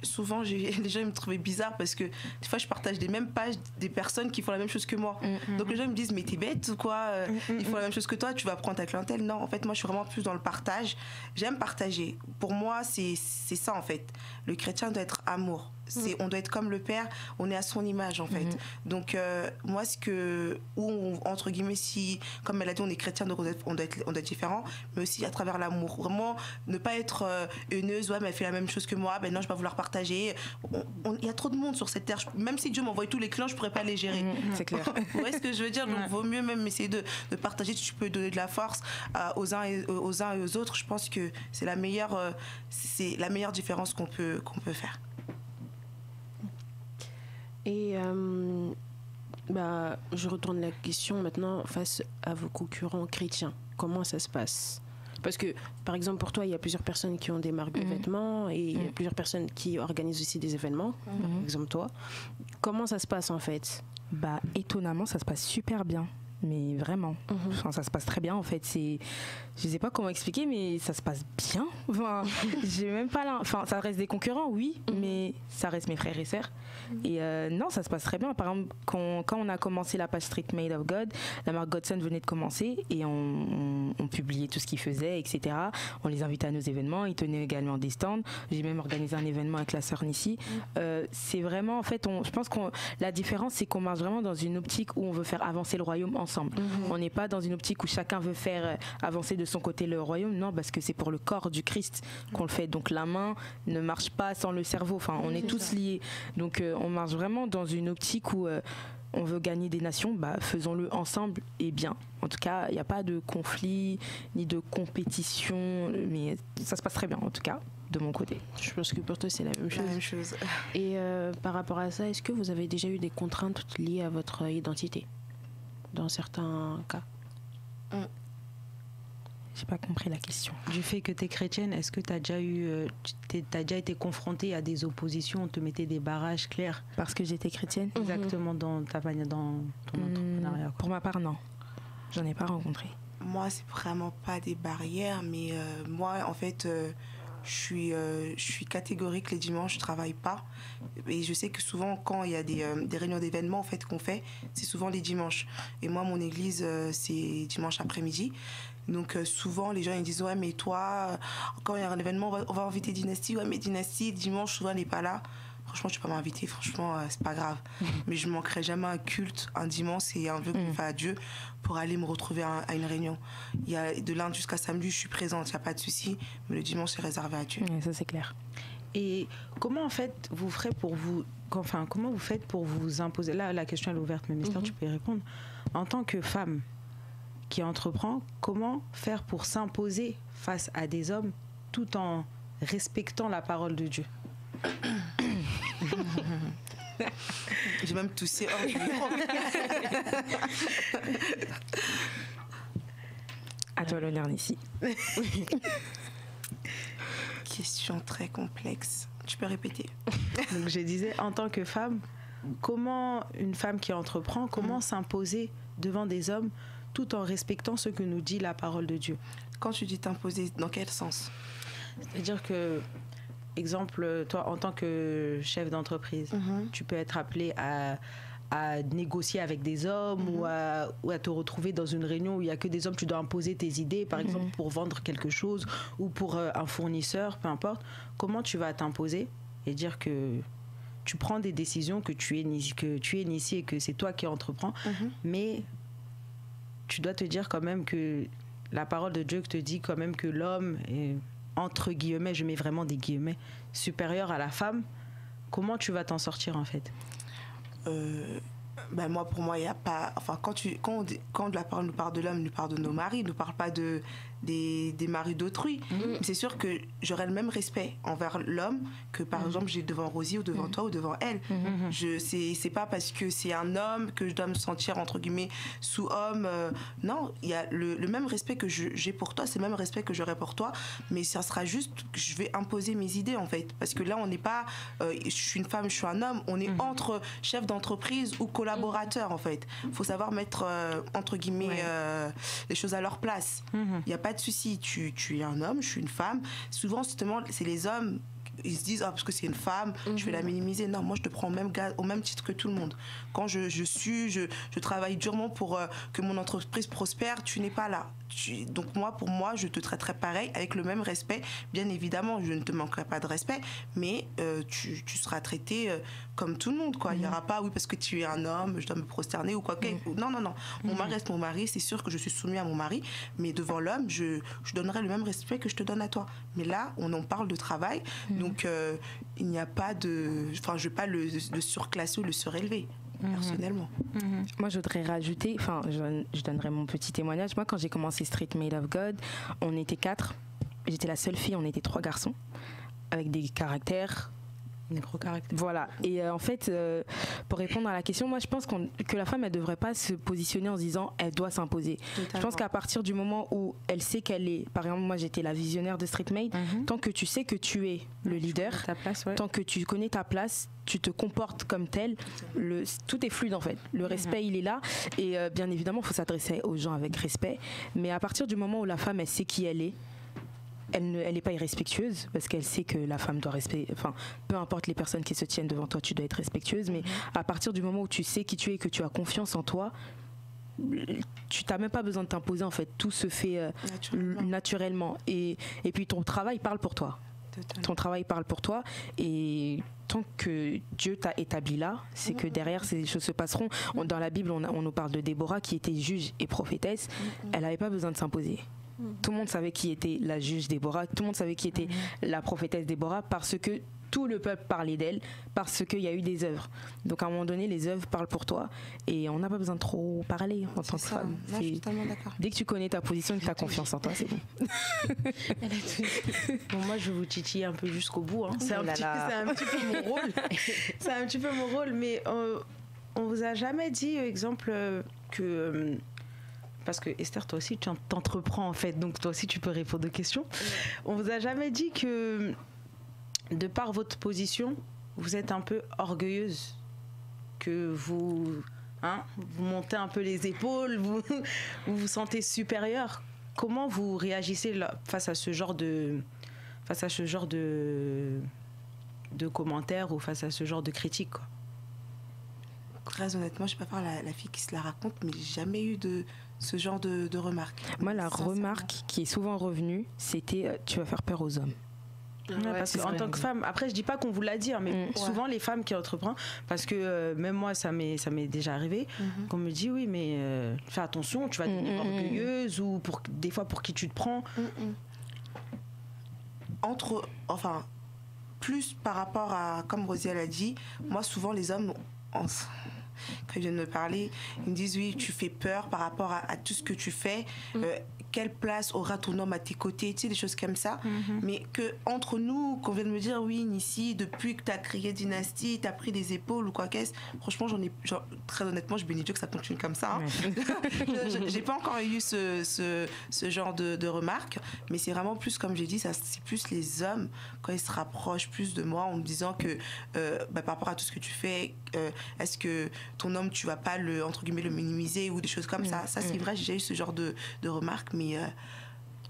Souvent, les gens me trouvaient bizarre parce que des fois, je partage les mêmes pages des personnes qui font la même chose que moi. Donc, les gens me disent, mais t'es bête ou quoi? Ils font la même chose que toi, tu vas prendre ta clientèle. Non, en fait, moi, je suis vraiment plus dans le partage. J'aime partager. Pour moi, c'est ça, en fait. Le chrétien doit être amour. On doit être comme le Père, on est à son image, en fait. Donc, moi, entre guillemets, si, comme elle a dit, on est chrétien, donc on doit être différent, mais aussi à travers l'amour. Vraiment, ne pas être haineuse, mais elle fait la même chose que moi, ben non, je vais pas vouloir partager. Il y a trop de monde sur cette terre. Même si Dieu m'envoie tous les clients, je pourrais pas les gérer. C'est clair. Vous voyez ce que je veux dire? Donc, vaut mieux même essayer de partager. Si tu peux donner de la force aux uns et aux autres, je pense que c'est la meilleure différence qu'on peut faire. Et je retourne la question maintenant face à vos concurrents chrétiens. Comment ça se passe? Parce que, par exemple, pour toi, il y a plusieurs personnes qui ont des marques de vêtements et il y a plusieurs personnes qui organisent aussi des événements, par exemple toi. Comment ça se passe en fait? Étonnamment, ça se passe super bien. Mais vraiment, enfin, ça se passe très bien en fait. Je sais pas comment expliquer, mais ça se passe bien. Enfin, j'ai même pas enfin, ça reste des concurrents, oui, mais ça reste mes frères et sœurs. Et non, ça se passe très bien. Par exemple, quand on a commencé la page Street Made of God, la marque Godson venait de commencer et on publiait tout ce qu'ils faisaient, etc. On les invitait à nos événements. Ils tenaient également des stands. J'ai même organisé un événement avec la sœur Nissi. C'est vraiment, en fait, je pense que la différence, c'est qu'on marche vraiment dans une optique où on veut faire avancer le royaume ensemble. ensemble. On n'est pas dans une optique où chacun veut faire avancer de son côté le royaume, non, parce que c'est pour le corps du Christ qu'on le fait. Donc la main ne marche pas sans le cerveau, enfin on est tous liés. Donc on marche vraiment dans une optique où on veut gagner des nations, faisons-le ensemble et bien. En tout cas, il n'y a pas de conflit ni de compétition, mais ça se passe très bien en tout cas de mon côté. Je pense que pour toi c'est la même chose. La même chose. Et par rapport à ça, est-ce que vous avez déjà eu des contraintes liées à votre identité dans certains cas? J'ai pas compris la question. Du fait que tu es chrétienne, est-ce que tu as déjà été confrontée à des oppositions, on te mettait des barrages clairs? Parce que j'étais chrétienne? Exactement, dans ton entrepreneuriat, quoi. Pour ma part, non. J'en ai pas rencontré. Moi, c'est vraiment pas des barrières, mais moi, en fait, je suis catégorique. Les dimanches, je travaille pas. Et je sais que souvent, quand il y a des réunions d'événements en fait, qu'on fait, c'est souvent les dimanches. Et moi, mon église, c'est dimanche après-midi. Donc souvent, les gens ils disent « Ouais, mais toi, quand il y a un événement, on va inviter Dynastie. Ouais, mais Dynastie, dimanche, souvent, elle n'est pas là. » Franchement, tu peux m'inviter, franchement, c'est pas grave. Mais je manquerai jamais un culte, un dimanche et un vœu que je fais à Dieu pour aller me retrouver à une réunion. Il y a, de lundi jusqu'à samedi, je suis présente, il n'y a pas de souci. Mais le dimanche, c'est réservé à Dieu. Ça, c'est clair. Et comment en fait vous ferez pour vous, comment vous faites pour vous imposer? Là, la question elle est ouverte, mais Mister, tu peux y répondre. En tant que femme qui entreprend, comment faire pour s'imposer face à des hommes tout en respectant la parole de Dieu? J'ai même toussé hors du micro. À toi l'honneur, Nissi. Question très complexe. Tu peux répéter? Donc je disais, en tant que femme, comment une femme qui entreprend, comment s'imposer devant des hommes tout en respectant ce que nous dit la parole de Dieu? Quand tu dis t'imposer, dans quel sens? C'est-à-dire que, exemple, toi, en tant que chef d'entreprise, tu peux être appelé à négocier avec des hommes ou à te retrouver dans une réunion où il n'y a que des hommes, tu dois imposer tes idées, par exemple, pour vendre quelque chose ou pour un fournisseur, peu importe. Comment tu vas t'imposer et dire que tu prends des décisions, que tu es initié, que c'est toi qui entreprends, mais tu dois te dire quand même que la parole de Dieu te dit quand même que l'homme est, entre guillemets, je mets vraiment des guillemets, supérieur à la femme. Comment tu vas t'en sortir en fait? Moi, pour moi, il n'y a pas... Enfin, quand la parole nous parle de l'homme, nous parle de nos maris, ne parle pas des maris d'autrui. C'est sûr que j'aurai le même respect envers l'homme que, par exemple, j'ai devant Rosie ou devant toi ou devant elle. C'est pas parce que c'est un homme que je dois me sentir, entre guillemets, sous homme. Non, il y a le même respect que j'ai pour toi, c'est le même respect que j'aurai pour toi, mais ça sera juste que je vais imposer mes idées, en fait. Parce que là, on n'est pas... je suis une femme, je suis un homme. On est entre chefs d'entreprise ou collaborateurs, en fait. Il faut savoir mettre, entre guillemets, les choses à leur place. Il n'y a pas de souci, tu es un homme, je suis une femme. Souvent, justement, c'est les hommes, ils se disent, parce que c'est une femme, je vais la minimiser. Non, moi, je te prends au même titre que tout le monde. Quand je travaille durement pour que mon entreprise prospère, tu n'es pas là. Donc pour moi, je te traiterai pareil, avec le même respect. Bien évidemment, je ne te manquerai pas de respect, mais tu seras traité comme tout le monde, quoi. Il n'y aura pas, oui, parce que tu es un homme, je dois me prosterner ou quoi. Non. Mon mari reste mon mari, c'est sûr que je suis soumise à mon mari, mais devant l'homme, je donnerai le même respect que je te donne à toi. Mais là, on en parle de travail, donc il n'y a pas de... Enfin, je ne vais pas le surclasser ou le surélever. Personnellement. Moi, je voudrais rajouter, je donnerai mon petit témoignage. Moi, quand j'ai commencé Street Made of God, on était 4. J'étais la seule fille, on était 3 garçons, avec des caractères. Des gros caractères. Voilà. Et en fait, pour répondre à la question, moi, je pense que la femme, elle ne devrait pas se positionner en se disant elle doit s'imposer. Totalement. Je pense qu'à partir du moment où elle sait qu'elle est... Par exemple, moi, j'étais la visionnaire de Street Made. Tant que tu sais que tu es le leader, ta place, tant que tu connais ta place, tu te comportes comme tel, tout est fluide en fait. Le respect, il est là. Et bien évidemment, il faut s'adresser aux gens avec respect. Mais à partir du moment où la femme, elle sait qui elle est, elle n'est pas irrespectueuse parce qu'elle sait que la femme doit respecter. Enfin, peu importe les personnes qui se tiennent devant toi, tu dois être respectueuse. Mais à partir du moment où tu sais qui tu es et que tu as confiance en toi, tu n'as même pas besoin de t'imposer en fait. Tout se fait naturellement. Et puis ton travail parle pour toi. Totalement. Ton travail parle pour toi et tant que Dieu t'a établi là, c'est que derrière ces choses se passeront. Dans la Bible, on nous parle de Déborah qui était juge et prophétesse. Elle n'avait pas besoin de s'imposer. Tout le monde savait qui était la juge Déborah, tout le monde savait qui était la prophétesse Déborah, parce que tout le peuple parlait d'elle, parce qu'il y a eu des œuvres. Donc à un moment donné, les œuvres parlent pour toi et on n'a pas besoin de trop parler en tant que femme. Non, je suis totalement d'accord. Dès que tu connais ta position et que tu as confiance en toi, c'est bon. Bon, moi, je vais vous titiller un peu jusqu'au bout. Hein. C'est un petit peu mon rôle. C'est un petit peu mon rôle, mais on vous a jamais dit, exemple, que... parce que Esther, toi aussi, tu t'entreprends en fait, donc toi aussi, tu peux répondre aux questions. On vous a jamais dit que, de par votre position, vous êtes un peu orgueilleuse, que vous montez un peu les épaules, vous vous sentez supérieure. Comment vous réagissez là, face à ce genre de commentaires ou face à ce genre de critiques, quoi? Très honnêtement, je ne vais pas faire la fille qui se la raconte, mais j'ai jamais eu de ce genre de remarques. Moi, la remarque qui est souvent revenue, c'était tu vas faire peur aux hommes. Parce qu'en tant que femme, après je dis pas qu'on vous l'a dit, hein, mais souvent les femmes qui entreprennent, parce que même moi ça m'est déjà arrivé, qu'on me dit oui mais fais attention, tu vas devenir orgueilleuse, ou des fois pour qui tu te prends. Plus par rapport à, comme Rosie elle a dit, moi souvent les hommes, quand ils viennent me parler, ils me disent oui, tu fais peur par rapport à tout ce que tu fais. Quelle place aura ton homme à tes côtés, tu sais, des choses comme ça. Mais que entre nous, qu'on vienne me dire oui, Nissi, depuis que tu as créé Dynastie, tu as pris des épaules ou quoi qu'est-ce, franchement, très honnêtement, je bénis Dieu que ça continue comme ça. Hein. J'ai pas encore eu ce genre de remarques, mais c'est vraiment plus, comme j'ai dit, c'est plus les hommes, quand ils se rapprochent plus de moi en me disant que par rapport à tout ce que tu fais, est-ce que ton homme, tu vas pas entre guillemets, le minimiser ou des choses comme ça. Ça, c'est vrai, j'ai déjà eu ce genre de remarques, mais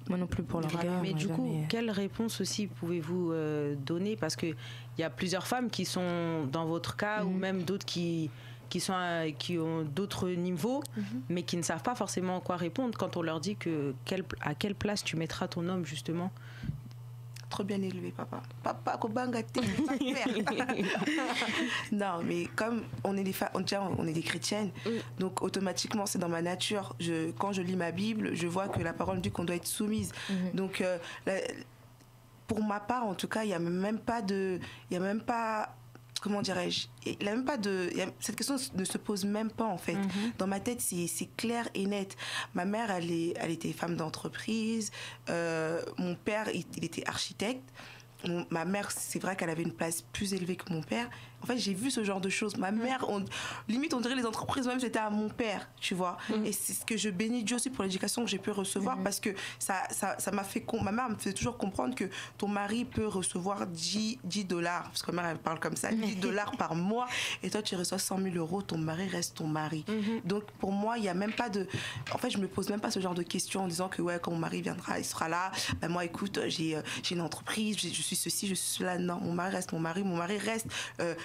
moi non plus pour le regard. Mais du coup, quelle réponse aussi pouvez-vous donner? Parce qu'il y a plusieurs femmes qui sont dans votre cas, ou même d'autres qui ont d'autres niveaux, mais qui ne savent pas forcément quoi répondre quand on leur dit à quelle place tu mettras ton homme, justement. Trop bien élevé, papa. Papa, Kobanga, t'es pas faire. Non, mais comme on est des chrétiennes, donc automatiquement, c'est dans ma nature. Quand je lis ma Bible, je vois que la parole dit qu'on doit être soumise. Donc, pour ma part, en tout cas, il n'y a même pas... Comment dirais-je, cette question ne se pose même pas en fait. Dans ma tête, c'est clair et net. Ma mère, elle était femme d'entreprise. Mon père, il était architecte. Ma mère, c'est vrai qu'elle avait une place plus élevée que mon père. En fait, j'ai vu ce genre de choses. Ma mère, limite, on dirait les entreprises, même c'était à mon père, tu vois. Et c'est ce que je bénis Dieu aussi pour l'éducation que j'ai pu recevoir, parce que ça m'a fait... Ma mère me fait toujours comprendre que ton mari peut recevoir 10 dollars, parce que ma mère, elle parle comme ça, 10 dollars par mois, et toi, tu reçois 100 000 euros, ton mari reste ton mari. Donc, pour moi, il n'y a même pas de... En fait, je me pose même pas ce genre de questions en disant que, ouais, quand mon mari viendra, il sera là. Ben, moi, écoute, j'ai une entreprise, je suis ceci, je suis cela. Non, mon mari reste mon mari reste...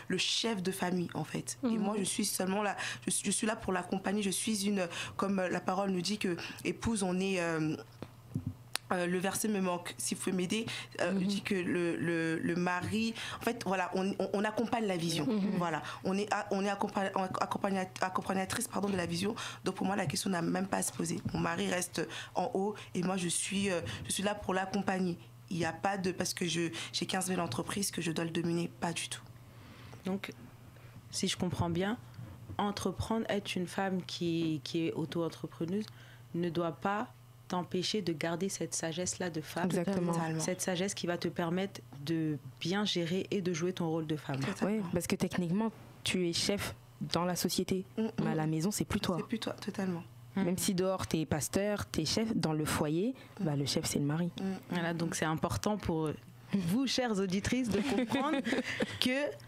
le chef de famille en fait. Et moi je suis seulement là, je suis là pour l'accompagner. Je suis comme la parole nous dit que épouse, on est le verset me manque, s'il faut m'aider, dit que le mari, en fait voilà, on accompagne la vision. Voilà, on est accompagnatrice de la vision. Donc pour moi la question n'a même pas à se poser. Mon mari reste en haut et moi je suis là pour l'accompagner. Il n'y a pas de parce que j'ai 15 000 entreprises que je dois le dominer, pas du tout. Donc, si je comprends bien, entreprendre, être une femme qui est auto-entrepreneuse ne doit pas t'empêcher de garder cette sagesse-là de femme. Exactement. Cette sagesse qui va te permettre de bien gérer et de jouer ton rôle de femme. Oui, parce que techniquement, tu es chef dans la société, mais à la maison, c'est plus toi. C'est plus toi, totalement. Même si dehors, t'es pasteur, t'es chef, dans le foyer, le chef, c'est le mari. Voilà, donc c'est important pour... vous, chères auditrices, de comprendre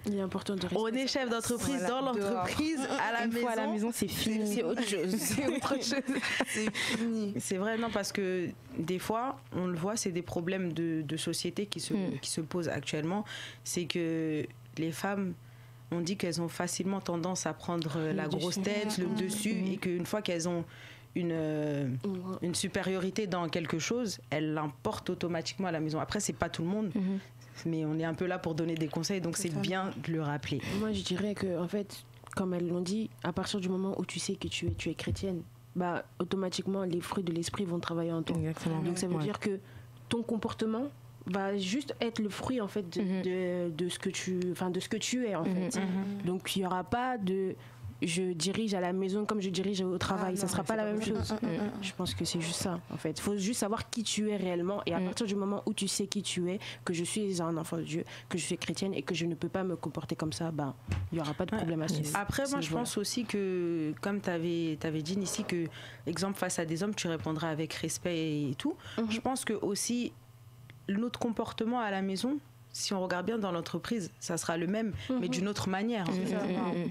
il est important de on est chef d'entreprise dans l'entreprise, à la maison. Une fois à la maison, c'est fini. C'est autre chose. C'est autre chose. C'est fini. C'est vrai, non, parce que des fois, on le voit, c'est des problèmes de société qui se posent actuellement. C'est que les femmes, on dit qu'elles ont facilement tendance à prendre la grosse tête, le dessus, et qu'une fois qu'elles ont une supériorité dans quelque chose, elle l'importe automatiquement à la maison. Après, c'est pas tout le monde. mais on est un peu là pour donner des conseils, donc c'est bien de le rappeler. Moi, je dirais que, en fait, comme elles l'ont dit, à partir du moment où tu sais que tu es chrétienne, bah, automatiquement, les fruits de l'esprit vont travailler en toi. Exactement. Donc, ça veut dire que ton comportement va juste être le fruit, en fait, de ce que tu es, en fait. Donc, il n'y aura pas de... Je dirige à la maison comme je dirige au travail. Ça ne sera pas la même chose. Je pense que c'est juste ça, en fait. Il faut juste savoir qui tu es réellement. Et à partir du moment où tu sais qui tu es, que je suis un enfant de Dieu, que je suis chrétienne et que je ne peux pas me comporter comme ça, il n'y aura pas de problème à ce niveau. Après, moi, je pense aussi que, comme tu avais dit ici, que, exemple, face à des hommes, tu répondras avec respect et tout. Je pense que aussi, notre comportement à la maison, si on regarde bien dans l'entreprise, ça sera le même, mais d'une autre manière.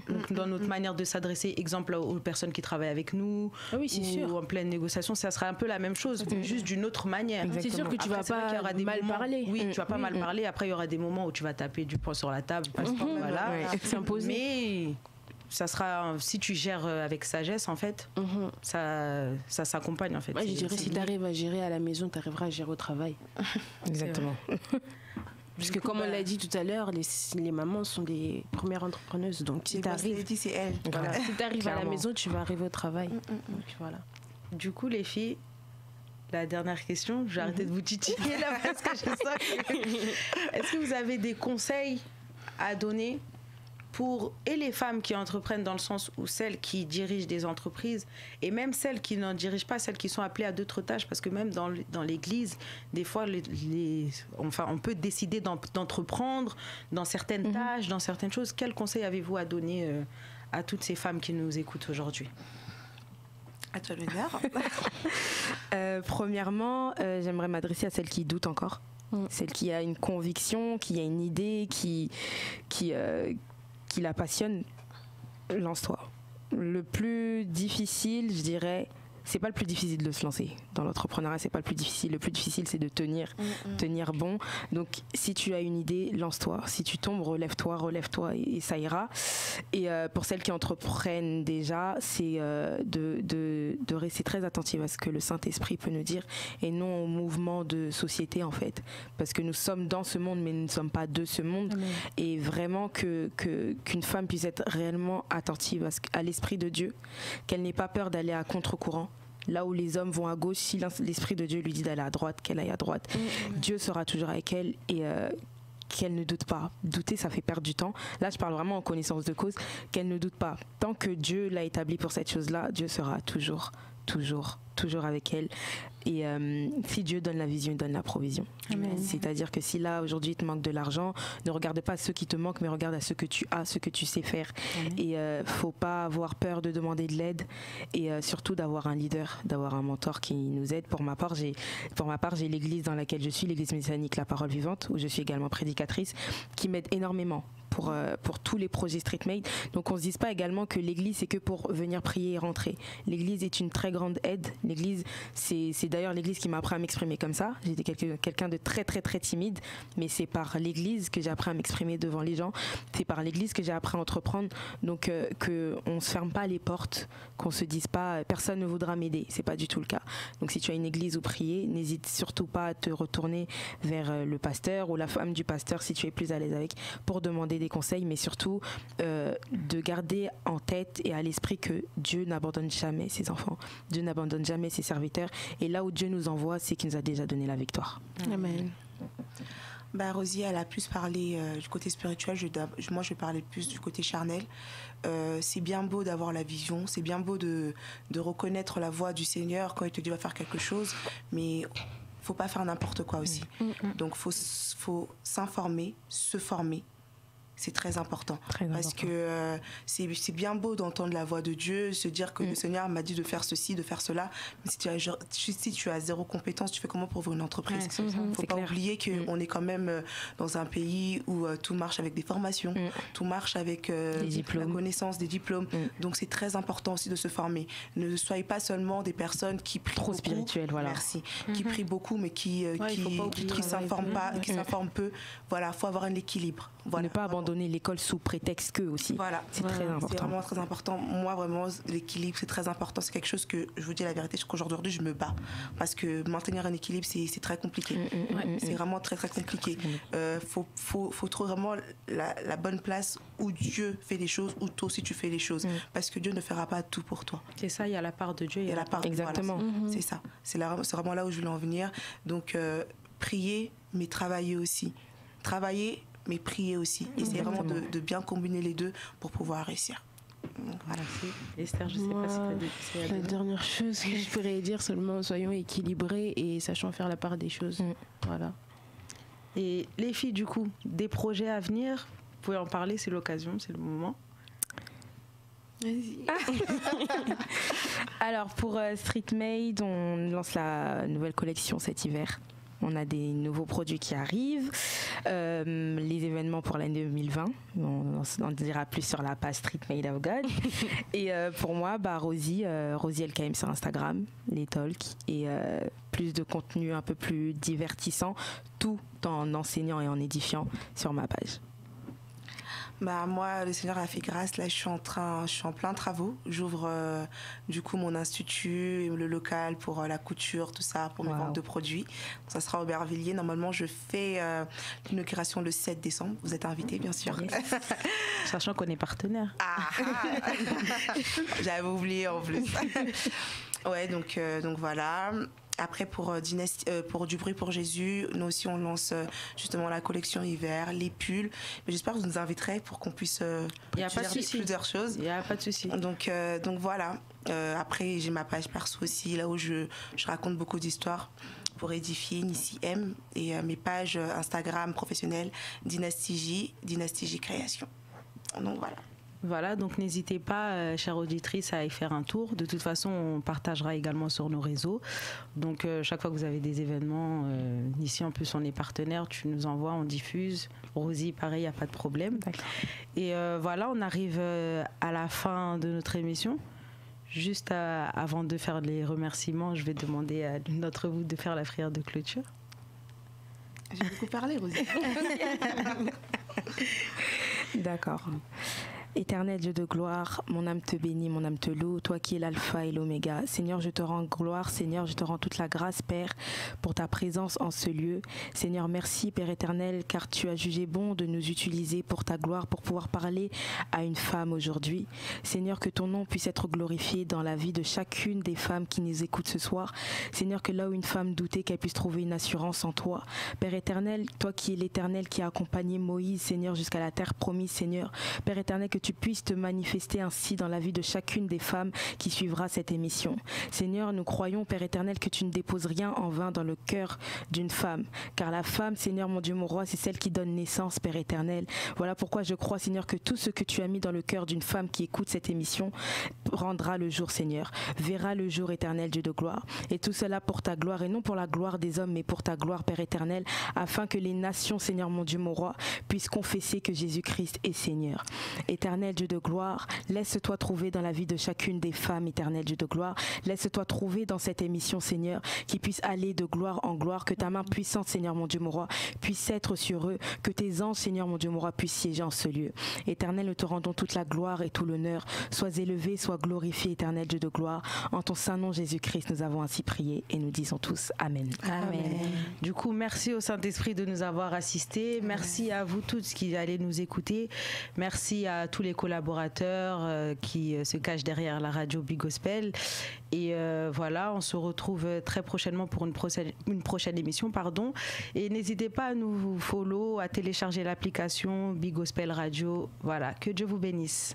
Donc, dans notre manière de s'adresser, exemple, aux personnes qui travaillent avec nous, ou en pleine négociation, ça sera un peu la même chose, juste d'une autre manière. C'est sûr que tu vas pas mal parler. Oui, tu vas pas mal parler. Après, il y aura des moments où tu vas taper du poing sur la table, parce que voilà. Mais ça sera, si tu gères avec sagesse, en fait, ça s'accompagne, en fait. Moi, je dirais, si tu arrives à gérer à la maison, tu arriveras à gérer au travail. Exactement. Puisque comme on l'a dit tout à l'heure, les mamans sont des premières entrepreneuses. Donc si tu arrives à la maison, tu vas arriver au travail. Donc, voilà. Du coup, les filles, la dernière question, je vais arrêter de vous titiller là parce que je sens que... Est-ce que vous avez des conseils à donner pour les femmes qui entreprennent, dans le sens où celles qui dirigent des entreprises, et même celles qui n'en dirigent pas, celles qui sont appelées à d'autres tâches, parce que même dans l'église, des fois, on peut décider d'entreprendre dans certaines tâches, dans certaines choses. Quels conseils avez-vous à donner à toutes ces femmes qui nous écoutent aujourd'hui ? À toi l'honneur. Premièrement, j'aimerais m'adresser à celles qui doutent encore. Celles qui a une conviction, qui a une idée, qui la passionne, lance-toi. Le plus difficile, je dirais, c'est pas le plus difficile de se lancer dans l'entrepreneuriat, c'est pas le plus difficile. Le plus difficile, c'est de tenir bon. Donc, si tu as une idée, lance-toi. Si tu tombes, relève-toi et ça ira. Et pour celles qui entreprennent déjà, c'est de rester très attentive à ce que le Saint-Esprit peut nous dire et non au mouvement de société, en fait. Parce que nous sommes dans ce monde, mais nous ne sommes pas de ce monde. Amen. Et vraiment qu'une femme puisse être réellement attentive à l'Esprit de Dieu, qu'elle n'ait pas peur d'aller à contre-courant. Là où les hommes vont à gauche, si l'Esprit de Dieu lui dit d'aller à droite, qu'elle aille à droite. Dieu sera toujours avec elle et qu'elle ne doute pas. Douter, ça fait perdre du temps. Là, je parle vraiment en connaissance de cause. Qu'elle ne doute pas. Tant que Dieu l'a établi pour cette chose-là, Dieu sera toujours avec elle. Et si Dieu donne la vision, il donne la provision. Amen. C'est-à-dire que si là, aujourd'hui, il te manque de l'argent, ne regarde pas ce qui te manque, mais regarde à ce que tu as, ce que tu sais faire. Amen. Et faut pas avoir peur de demander de l'aide et surtout d'avoir un leader, d'avoir un mentor qui nous aide. Pour ma part, j'ai l'église dans laquelle je suis, l'église messianique La Parole Vivante, où je suis également prédicatrice, qui m'aide énormément pour tous les projets StreetMade. Donc on se dise pas également que l'église c'est que pour venir prier et rentrer. L'église est une très grande aide. L'église, c'est d'ailleurs l'église qui m'a appris à m'exprimer comme ça. J'étais quelqu'un de très très très timide, mais c'est par l'église que j'ai appris à m'exprimer devant les gens. C'est par l'église que j'ai appris à entreprendre. Donc que on se ferme pas les portes, qu'on se dise pas personne ne voudra m'aider. C'est pas du tout le cas. Donc si tu as une église où prier, n'hésite surtout pas à te retourner vers le pasteur ou la femme du pasteur si tu es plus à l'aise avec, pour demander des conseils, mais surtout de garder en tête et à l'esprit que Dieu n'abandonne jamais ses enfants, Dieu n'abandonne jamais ses serviteurs, et là où Dieu nous envoie, c'est qu'il nous a déjà donné la victoire. Amen. Rosie, elle a plus parlé du côté spirituel, moi je vais parler plus du côté charnel. C'est bien beau d'avoir la vision, c'est bien beau de reconnaître la voix du Seigneur quand il te dit va faire quelque chose, mais faut pas faire n'importe quoi aussi. Donc faut s'informer, se former. C'est très important. Parce que c'est bien beau d'entendre la voix de Dieu, se dire que le Seigneur m'a dit de faire ceci, de faire cela. Mais si tu as zéro compétence, tu fais comment pour ouvrir une entreprise ? Il ne faut pas oublier qu'on est quand même dans un pays où tout marche avec des formations, tout marche avec la connaissance, des diplômes. Donc c'est très important aussi de se former. Ne soyez pas seulement des personnes qui prient trop beaucoup, spirituelles, voilà. Merci, qui prient beaucoup mais qui s'informent pas, qui s'informent peu. Voilà, faut avoir un équilibre. Voilà, ne pas abandonner abandonner l'école sous prétexte que aussi. Voilà. C'est très important. C'est vraiment très important. Moi, vraiment, l'équilibre, c'est très important. C'est quelque chose que, je vous dis la vérité, qu'aujourd'hui, je me bats. Parce que maintenir un équilibre, c'est très compliqué. C'est vraiment très, très compliqué. Faut trouver vraiment la bonne place où Dieu fait les choses, où toi aussi tu fais les choses. Parce que Dieu ne fera pas tout pour toi. C'est ça, il y a la part de Dieu. Il y a la part. Exactement. Voilà, c'est ça. C'est vraiment là où je voulais en venir. Donc, prier, mais travailler aussi. Travailler, mais prier aussi. Essayer vraiment de bien combiner les deux pour pouvoir réussir. Donc, voilà. Esther, je ne sais pas si tu as des conseils à La donner. dernière chose que je pourrais dire seulement, soyons équilibrés et sachant faire la part des choses. Voilà. Et les filles, du coup, des projets à venir, vous pouvez en parler, c'est l'occasion, c'est le moment. Vas-y. Alors pour Street Made, on lance la nouvelle collection cet hiver. On a des nouveaux produits qui arrivent, les événements pour l'année 2020, on en dira plus sur la page Street Made of God. Et pour moi, Rosie LKM sur Instagram, les talks, et plus de contenu un peu plus divertissant, tout en enseignant et en édifiant sur ma page. Moi, le Seigneur a fait grâce. Là, je suis en plein travaux. J'ouvre du coup mon institut, et le local pour la couture, tout ça, pour mes ventes de produits. Ça sera au Aubervilliers. Normalement, je fais l'inauguration le 7 décembre. Vous êtes invités, bien sûr. Yes. Sachant qu'on est partenaire. J'avais oublié en plus. Ouais, donc voilà. Après, pour du bruit pour Jésus, nous aussi, on lance justement la collection hiver, les pulls. Mais j'espère que vous nous inviterez pour qu'on puisse dire plusieurs choses. Il n'y a pas de souci. Donc voilà. Après, j'ai ma page perso aussi, là où je raconte beaucoup d'histoires pour édifier Nissi M. Et mes pages Instagram professionnelles, Dynastie J Création. Donc voilà. Voilà, donc n'hésitez pas, chère auditrice, à y faire un tour. De toute façon, on partagera également sur nos réseaux. Donc, chaque fois que vous avez des événements, ici en plus on est partenaire, tu nous envoies, on diffuse. Rosie, pareil, il n'y a pas de problème. D'accord. Et voilà, on arrive à la fin de notre émission. Juste avant de faire les remerciements, je vais demander à l'une d'entre vous de faire la prière de clôture. J'ai beaucoup parlé, Rosie. D'accord. Éternel Dieu de gloire, mon âme te bénit, mon âme te loue, toi qui es l'alpha et l'oméga. Seigneur, je te rends gloire, Seigneur, je te rends toute la grâce, Père, pour ta présence en ce lieu. Seigneur, merci, Père éternel, car tu as jugé bon de nous utiliser pour ta gloire, pour pouvoir parler à une femme aujourd'hui. Seigneur, que ton nom puisse être glorifié dans la vie de chacune des femmes qui nous écoutent ce soir. Seigneur, que là où une femme doutait, qu'elle puisse trouver une assurance en toi. Père éternel, toi qui es l'éternel qui a accompagné Moïse, Seigneur, jusqu'à la terre promise, Seigneur. Père éternel, que tu puisses te manifester ainsi dans la vie de chacune des femmes qui suivra cette émission. Seigneur, nous croyons, Père éternel, que tu ne déposes rien en vain dans le cœur d'une femme. Car la femme, Seigneur, mon Dieu, mon roi, c'est celle qui donne naissance, Père éternel. Voilà pourquoi je crois, Seigneur, que tout ce que tu as mis dans le cœur d'une femme qui écoute cette émission rendra le jour, Seigneur. Verra le jour, éternel Dieu de gloire. Et tout cela pour ta gloire, et non pour la gloire des hommes, mais pour ta gloire, Père éternel, afin que les nations, Seigneur, mon Dieu, mon roi, puissent confesser que Jésus-Christ est Seigneur. Éternel Dieu de gloire, laisse-toi trouver dans la vie de chacune des femmes, éternel Dieu de gloire. Laisse-toi trouver dans cette émission, Seigneur, qui puisse aller de gloire en gloire, que ta main puissante, Seigneur, mon Dieu, mon roi, puisse être sur eux, que tes anges, Seigneur, mon Dieu, mon roi, puissent siéger en ce lieu. Éternel, nous te rendons toute la gloire et tout l'honneur. Sois élevé, sois glorifié, éternel Dieu de gloire. En ton saint nom, Jésus-Christ, nous avons ainsi prié et nous disons tous Amen. Amen. Du coup, merci au Saint-Esprit de nous avoir assistés. Merci à vous tous qui allez nous écouter. Merci à tous les collaborateurs qui se cachent derrière la radio Big Gospel. Et voilà, on se retrouve très prochainement pour une prochaine émission. Et n'hésitez pas à nous follow, à télécharger l'application Big Gospel Radio. Voilà, que Dieu vous bénisse.